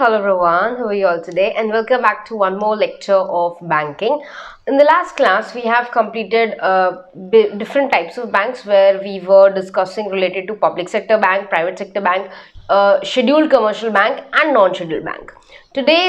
hello everyone, how are you all today, and welcome back to one more lecture of banking. In the last class we have completed different types of banks where we were discussing related to public sector bank, private sector bank, scheduled commercial bank and non-scheduled bank. Today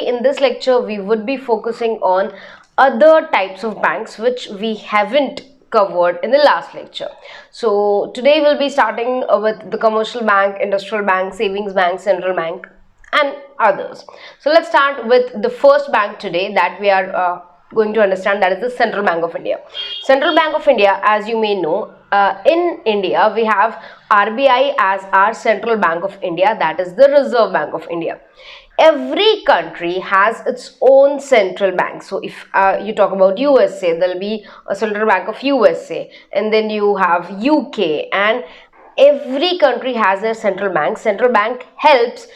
in this lecture we would be focusing on other types of banks which we haven't covered in the last lecture. So today we'll be starting with the commercial bank, industrial bank, savings bank, central bank and others. So let's start with the first bank today that we are going to understand, that is the Central Bank of India. Central Bank of India, as you may know, in India we have RBI as our Central Bank of India, that is the Reserve Bank of India. Every country has its own central bank. So if you talk about USA, there will be a Central Bank of USA, and then you have UK, and every country has their central bank. Central bank helps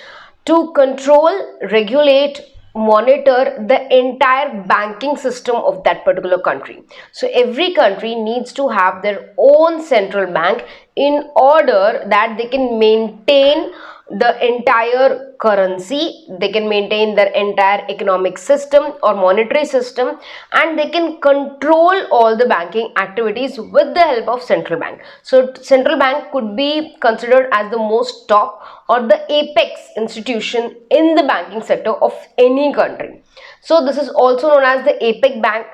to control, regulate, monitor the entire banking system of that particular country. So every country needs to have their own central bank in order that they can maintain the entire currency, they can maintain their entire economic system or monetary system, and they can control all the banking activities with the help of central bank. So central bank could be considered as the most top or the apex institution in the banking sector of any country. So this is also known as the apex bank,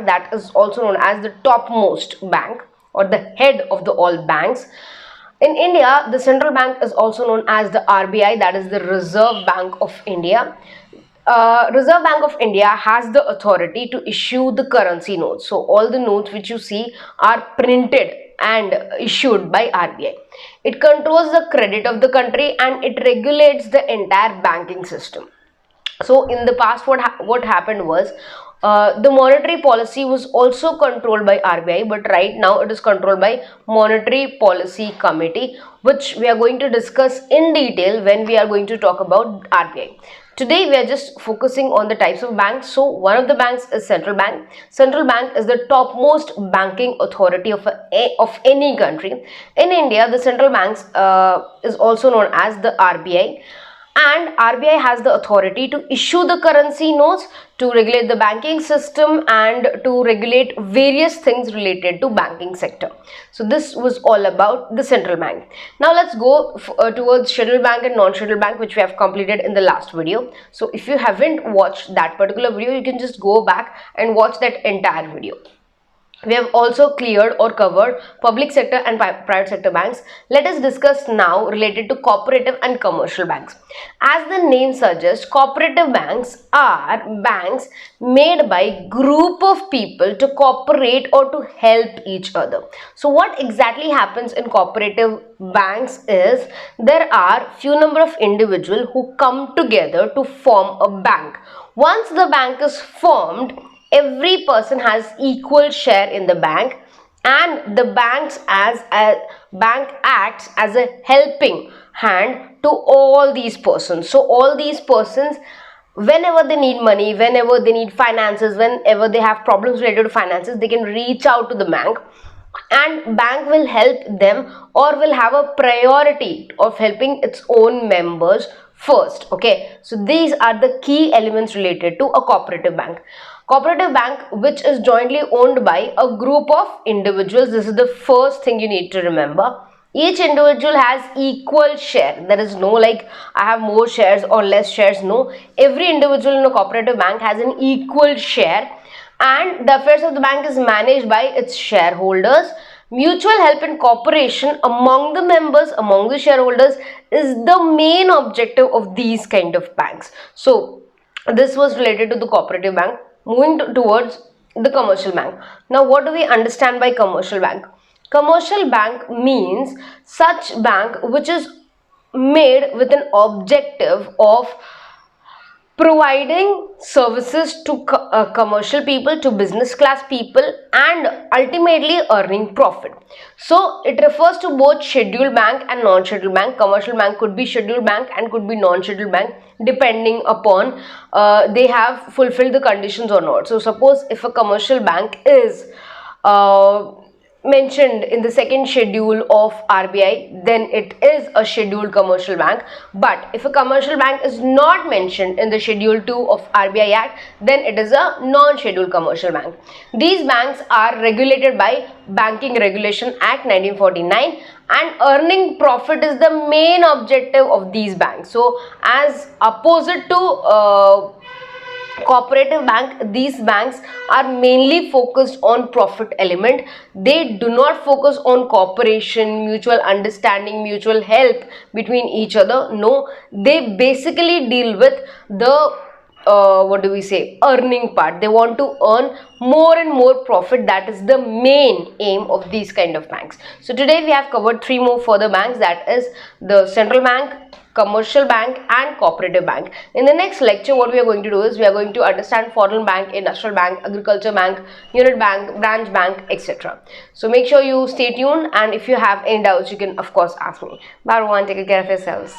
that is also known as the topmost bank or the head of the all banks. In India, the central bank is also known as the RBI, that is the Reserve Bank of India. Reserve Bank of India has the authority to issue the currency notes. So all the notes which you see are printed and issued by RBI. It controls the credit of the country and it regulates the entire banking system. So in the past what happened was, the monetary policy was also controlled by RBI, but right now it is controlled by Monetary Policy Committee, which we are going to discuss in detail when we are going to talk about RBI. Today we are just focusing on the types of banks. So one of the banks is central bank. Central bank is the topmost banking authority of any country. In India, the central banks is also known as the RBI. And RBI has the authority to issue the currency notes, to regulate the banking system and to regulate various things related to banking sector. So this was all about the central bank. Now let's go towards scheduled bank and non-scheduled bank, which we have completed in the last video. So if you haven't watched that particular video, you can just go back and watch that entire video. We have also cleared or covered public sector and private sector banks. Let us discuss now related to cooperative and commercial banks. As the name suggests, cooperative banks are banks made by group of people to cooperate or to help each other. So what exactly happens in cooperative banks is, there are few number of individuals who come together to form a bank. Once the bank is formed, every person has equal share in the bank, and the bank acts as a helping hand to all these persons. So all these persons, whenever they need money, whenever they need finances, whenever they have problems related to finances, they can reach out to the bank, and bank will help them or will have a priority of helping its own members first. Okay, so these are the key elements related to a cooperative bank. Cooperative bank, which is jointly owned by a group of individuals. This is the first thing you need to remember. Each individual has equal share. There is no like I have more shares or less shares. No, every individual in a cooperative bank has an equal share, and the affairs of the bank is managed by its shareholders. Mutual help and cooperation among the members, among the shareholders, is the main objective of these kind of banks. So this was related to the cooperative bank. Moving towards the commercial bank. Now what do we understand by commercial bank? Commercial bank means such bank which is made with an objective of providing services to commercial people, to business class people, and ultimately earning profit. So it refers to both scheduled bank and non-scheduled bank. Commercial bank could be scheduled bank and could be non-scheduled bank, depending upon they have fulfilled the conditions or not. So suppose if a commercial bank is mentioned in the second schedule of RBI, then it is a scheduled commercial bank. But if a commercial bank is not mentioned in the schedule 2 of RBI Act, then it is a non-scheduled commercial bank. These banks are regulated by Banking Regulation Act 1949, and earning profit is the main objective of these banks. So as opposite to cooperative bank, these banks are mainly focused on profit element. They do not focus on cooperation, mutual understanding, mutual help between each other. No, they basically deal with the what do we say, earning part. They want to earn more and more profit. That is the main aim of these kind of banks. So today we have covered three more further banks, that is the central bank, commercial bank and cooperative bank. In the next lecture, what we are going to do is we are going to understand foreign bank, industrial bank, agriculture bank, unit bank, branch bank, etc. So make sure you stay tuned, and if you have any doubts, you can of course ask me. Bye everyone, take care of yourselves.